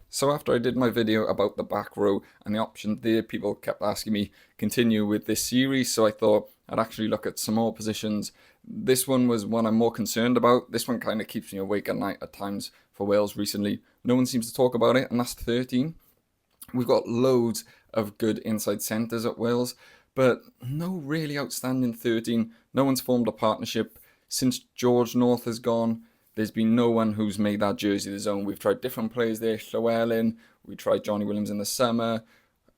So after I did my video about the back row and the option there, people kept asking me continue with this series, so I thought I'd actually look at some more positions. This one was one I'm more concerned about. This one kind of keeps me awake at night at times for Wales recently. No one seems to talk about it, and that's 13. We've got loads of good inside centres at Wales, but no really outstanding 13. No one's formed a partnership. Since George North has gone, there's been no one who's made that jersey his own. We've tried different players there. Llewellyn, we tried Johnny Williams in the summer.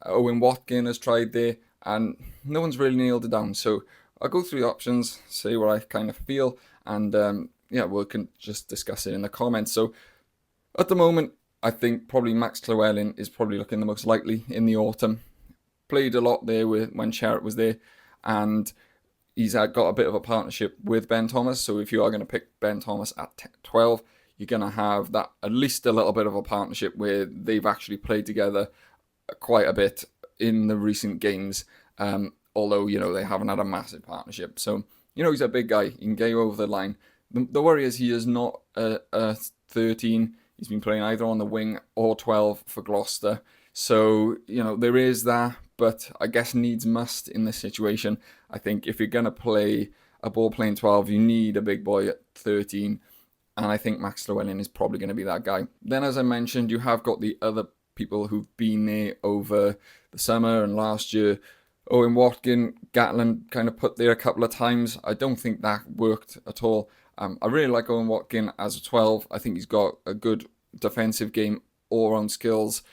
Owen Watkin has tried there, and no one's really nailed it down. So I'll go through the options, say what I kind of feel, and yeah, we can just discuss it in the comments. So at the moment, I think probably Max Llewellyn is probably looking the most likely in the autumn. Played a lot there when Sherritt was there, and he's got a bit of a partnership with Ben Thomas. So if you are going to pick Ben Thomas at 12, you're going to have that at least a little bit of a partnership where they've actually played together quite a bit in the recent games. Although, they haven't had a massive partnership. So, he's a big guy. He can get you over the line. The worry is he is not a 13. He's been playing either on the wing or 12 for Gloucester. So, there is that. But I guess needs must in this situation. I think if you're going to play a ball playing 12, you need a big boy at 13. And I think Max Llewellyn is probably going to be that guy. Then, as I mentioned, you have got the other people who've been there over the summer and last year. Owen Watkin, Gatland kind of put there a couple of times. I don't think that worked at all. I really like Owen Watkin as a 12. I think he's got a good defensive game, all-round skills.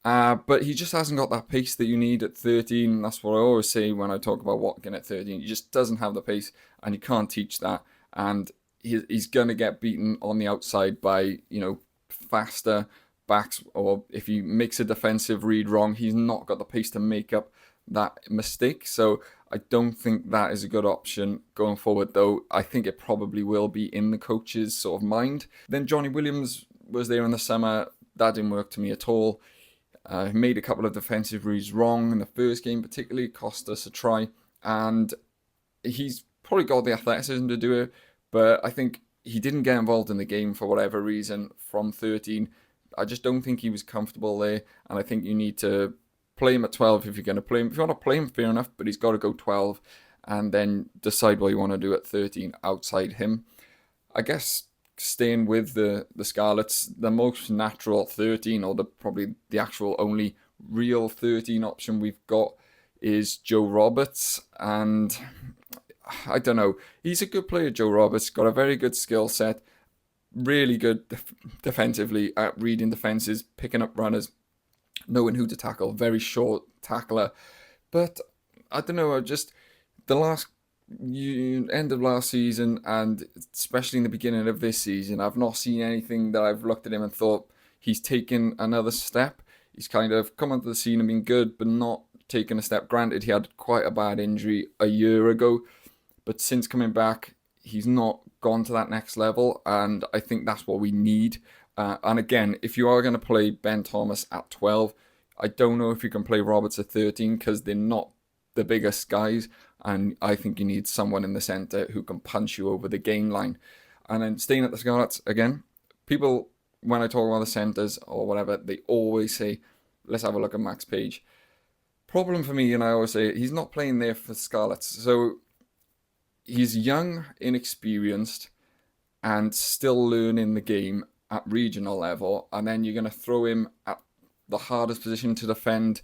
But he just hasn't got that pace that you need at 13. That's what I always say when I talk about Watkin at 13. He just doesn't have the pace, and you can't teach that. And he's going to get beaten on the outside by, faster backs, or if he makes a defensive read wrong, he's not got the pace to make up that mistake. So I don't think that is a good option going forward, though I think it probably will be in the coach's sort of mind. Then Johnny Williams was there in the summer. That didn't work to me at all. Made a couple of defensive reads wrong in the first game, particularly cost us a try, and he's probably got the athleticism to do it, but I think he didn't get involved in the game for whatever reason from 13. I just don't think he was comfortable there, and I think you need to play him at 12 if you're going to play him. If you want to play him, fair enough, but he's got to go 12 and then decide what you want to do at 13 outside him. I guess staying with the Scarlets, the most natural 13, or probably the actual only real 13 option we've got is Joe Roberts, and I don't know, he's a good player. Joe Roberts got a very good skill set, really good defensively at reading defenses, picking up runners, knowing who to tackle, very short tackler. But I don't know, just the end of last season, and especially in the beginning of this season, I've not seen anything that I've looked at him and thought he's taken another step. He's kind of come onto the scene and been good, but not taken a step. Granted, he had quite a bad injury a year ago, but since coming back, he's not gone to that next level, and I think that's what we need. And again, if you are going to play Ben Thomas at 12, I don't know if you can play Roberts at 13 because they're not the biggest guys, and I think you need someone in the centre who can punch you over the gain line. And then staying at the Scarlets again, people, when I talk about the centres or whatever, they always say, let's have a look at Max Paige. Problem for me, and I always say, he's not playing there for the Scarlets. So he's young, inexperienced, and still learning the game at regional level, and then you're going to throw him at the hardest position to defend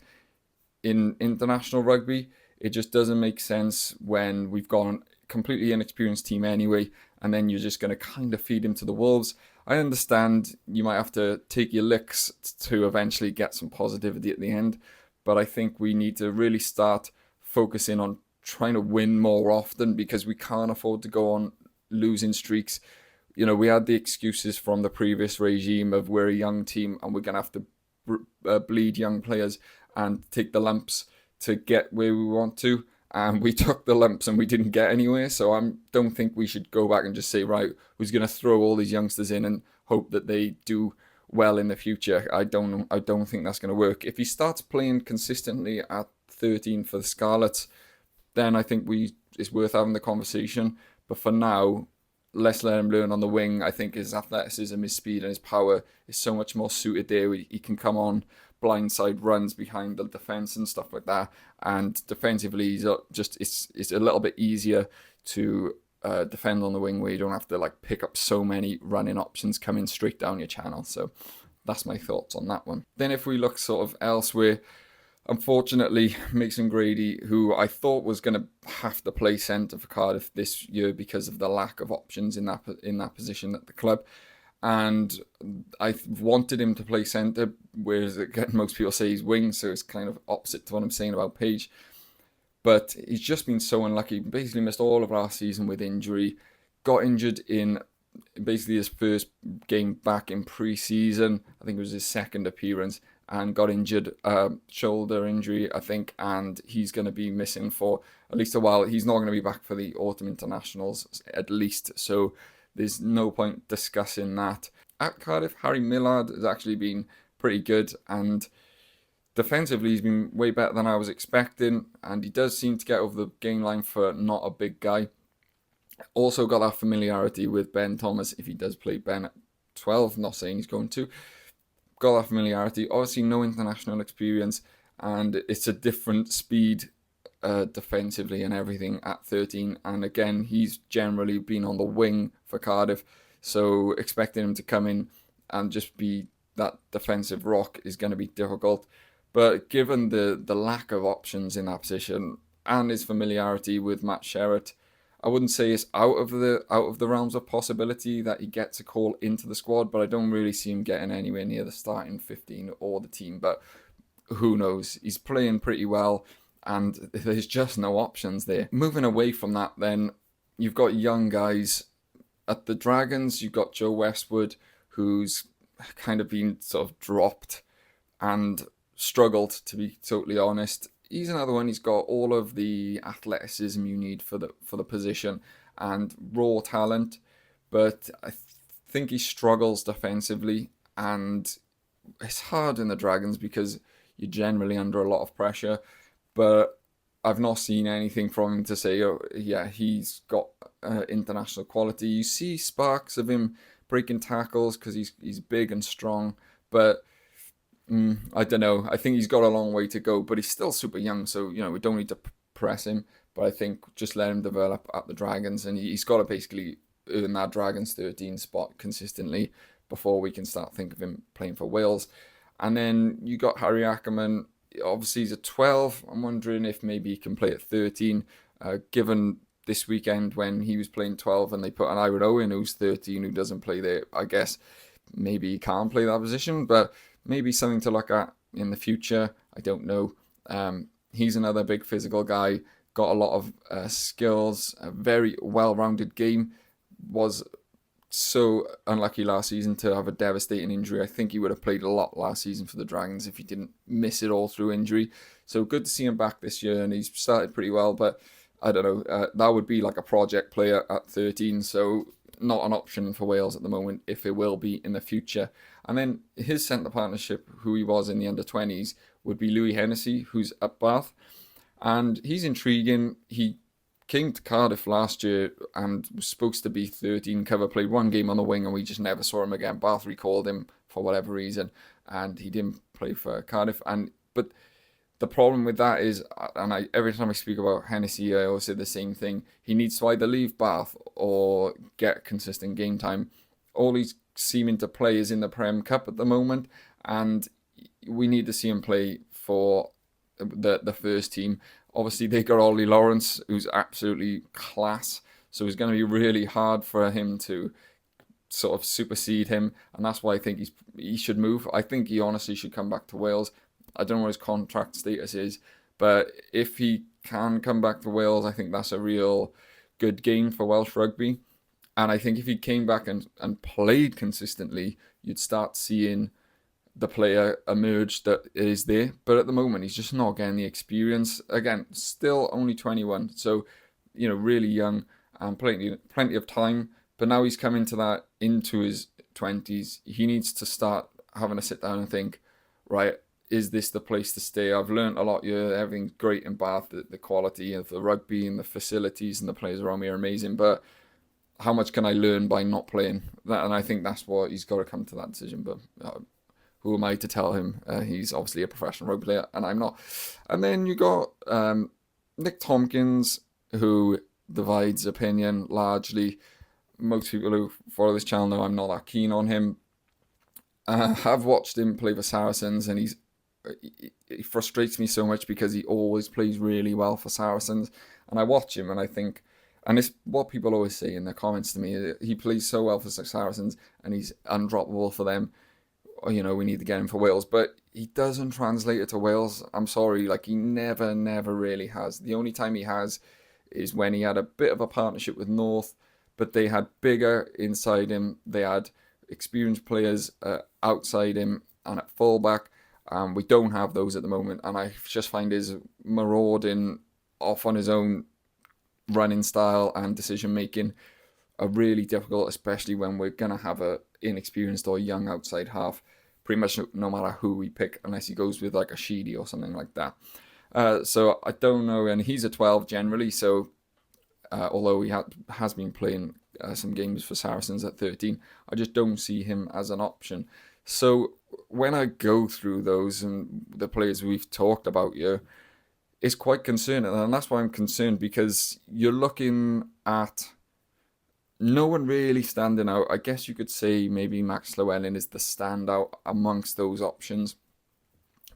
in international rugby. It just doesn't make sense when we've got a completely inexperienced team anyway, and then you're just going to kind of feed him to the wolves. I understand you might have to take your licks to eventually get some positivity at the end, but I think we need to really start focusing on trying to win more often, because we can't afford to go on losing streaks. We had the excuses from the previous regime of we're a young team and we're going to have to bleed young players and take the lumps to get where we want to. And we took the lumps and we didn't get anywhere. So I don't think we should go back and just say, right, who's going to throw all these youngsters in and hope that they do well in the future. I don't think that's going to work. If he starts playing consistently at 13 for the Scarlets, then I think it's worth having the conversation. But for now, let's let him learn on the wing. I think his athleticism, his speed and his power is so much more suited there. He can come on blindside runs behind the defence and stuff like that. And defensively, he's just it's a little bit easier to defend on the wing, where you don't have to like pick up so many running options coming straight down your channel. So that's my thoughts on that one. Then if we look sort of elsewhere, unfortunately, Mason Grady, who I thought was going to have to play centre for Cardiff this year because of the lack of options in that position at the club, and I wanted him to play centre, whereas again most people say he's wing, so it's kind of opposite to what I'm saying about Paige. But he's just been so unlucky. Basically missed all of last season with injury. Got injured in basically his first game back in pre-season. I think it was his second appearance. And got injured, shoulder injury, I think. And he's going to be missing for at least a while. He's not going to be back for the autumn internationals, at least. So there's no point discussing that. At Cardiff, Harry Millard has actually been pretty good. And defensively, he's been way better than I was expecting, and he does seem to get over the gain line for not a big guy. Also got that familiarity with Ben Thomas, if he does play Ben at 12, not saying he's going to. Got that familiarity, obviously no international experience, and it's a different speed defensively and everything at 13. And again, he's generally been on the wing for Cardiff, so expecting him to come in and just be that defensive rock is going to be difficult. But given the lack of options in that position and his familiarity with Matt Sherratt, I wouldn't say it's out of the realms of possibility that he gets a call into the squad, but I don't really see him getting anywhere near the starting 15 or the team. But who knows? He's playing pretty well, and there's just no options there. Moving away from that, then, you've got young guys. At the Dragons, you've got Joe Westwood, who's kind of been sort of dropped and struggled, to be totally honest. He's another one. He's got all of the athleticism you need for the position and raw talent, but I think he struggles defensively, and it's hard in the Dragons because you're generally under a lot of pressure. But I've not seen anything from him to say, oh yeah, he's got international quality. You see sparks of him breaking tackles because he's big and strong, but I don't know. I think he's got a long way to go, but he's still super young, so we don't need to press him. But I think just let him develop at the Dragons, and he's got to basically earn that Dragons 13 spot consistently before we can start thinking of him playing for Wales. And then you got Harry Ackerman. Obviously, he's at 12. I'm wondering if maybe he can play at 13, given this weekend when he was playing 12 and they put an Iron Owen who's 13 who doesn't play there. I guess maybe he can't play that position, but maybe something to look at in the future. I don't know. He's another big physical guy, got a lot of skills, a very well-rounded game. Was so unlucky last season to have a devastating injury. I think he would have played a lot last season for the Dragons if he didn't miss it all through injury. So good to see him back this year, and he's started pretty well, but I don't know. That would be like a project player at 13, so not an option for Wales at the moment, if it will be in the future. And then his centre partnership, who he was in the under-20s, would be Louis Hennessy, who's at Bath. And he's intriguing. He came to Cardiff last year and was supposed to be 13 cover, played one game on the wing, and we just never saw him again. Bath recalled him for whatever reason, and he didn't play for Cardiff. But the problem with that is, and every time I speak about Hennessy, I always say the same thing. He needs to either leave Bath or get consistent game time. All he's seeming to play is in the Prem Cup at the moment, and we need to see him play for the first team. Obviously, they got Ollie Lawrence, who's absolutely class, so it's going to be really hard for him to sort of supersede him, and that's why I think he should move. I think he honestly should come back to Wales. I don't know what his contract status is, but if he can come back to Wales, I think that's a real good gain for Welsh rugby. And I think if he came back and played consistently, you'd start seeing the player emerge that is there. But at the moment, he's just not getting the experience. Again, still only 21, so really young and plenty of time. But now he's coming into his 20s. He needs to start having a sit down and think, right, is this the place to stay? I've learned a lot here. Everything's great in Bath. The quality of the rugby and the facilities and the players around me are amazing. But how much can I learn by not playing? And I think that's what he's got to come to that decision. But who am I to tell him? He's obviously a professional rugby player, and I'm not. And then you got Nick Tompkins, who divides opinion largely. Most people who follow this channel know I'm not that keen on him. I've watched him play for Saracens, and he frustrates me so much because he always plays really well for Saracens. And I watch him and I think, and it's what people always say in the comments to me, he plays so well for Saracens and he's undroppable for them. We need to get him for Wales, but he doesn't translate it to Wales. I'm sorry, like he never really has. The only time he has is when he had a bit of a partnership with North, but they had bigger inside him. They had experienced players outside him and at fullback. We don't have those at the moment, and I just find his marauding off on his own running style and decision making are really difficult, especially when we're going to have a inexperienced or young outside half, pretty much no matter who we pick, unless he goes with like a Sheedy or something like that. So I don't know, and he's a 12 generally, so although he has been playing some games for Saracens at 13, I just don't see him as an option. So when I go through those and the players we've talked about here, it's quite concerning, and that's why I'm concerned, because you're looking at no one really standing out. I guess you could say maybe Max Llewellyn is the standout amongst those options,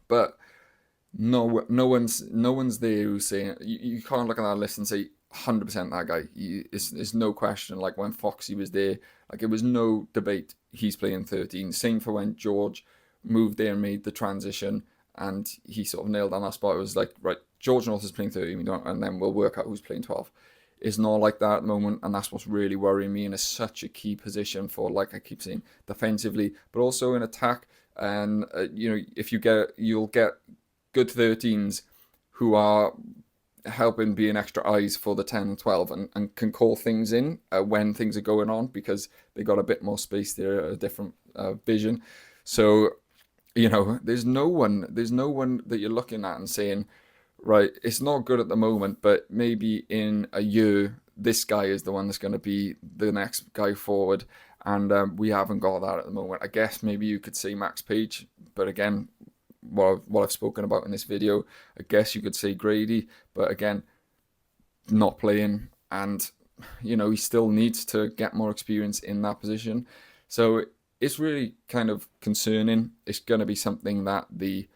but no one's there who's saying you can't look at that list and say 100% that guy. It's no question. Like when Foxy was there, like it was no debate. He's playing 13. Same for when George moved there and made the transition, and he sort of nailed on that spot. It was like, right, George North is playing 13, and then we'll work out who's playing 12. It's not like that at the moment, and that's what's really worrying me. And it's such a key position for, like I keep saying, defensively, but also in attack. And if you'll get good 13s who are helping being extra eyes for the 10 and 12 and can call things in when things are going on, because they got a bit more space there, a different vision. So there's no one that you're looking at and saying, right, it's not good at the moment, but maybe in a year this guy is the one that's going to be the next guy forward. And we haven't got that at the moment. I guess maybe you could say Max Paige, but again, what I've spoken about in this video, I guess you could say Grady, but again, not playing, and he still needs to get more experience in that position. So it's really kind of concerning. It's going to be something that the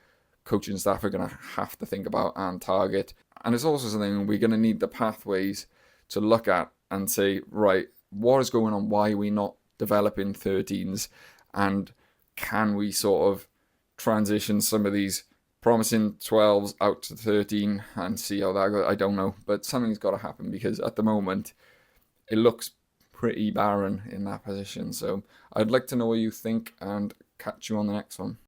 coaching staff are going to have to think about and target, and it's also something we're going to need the pathways to look at and say, right, what is going on? Why are we not developing 13s, and can we sort of transition some of these promising 12s out to 13 and see how that goes? I don't know, but something's got to happen, because at the moment it looks pretty barren in that position. So I'd like to know what you think, and catch you on the next one.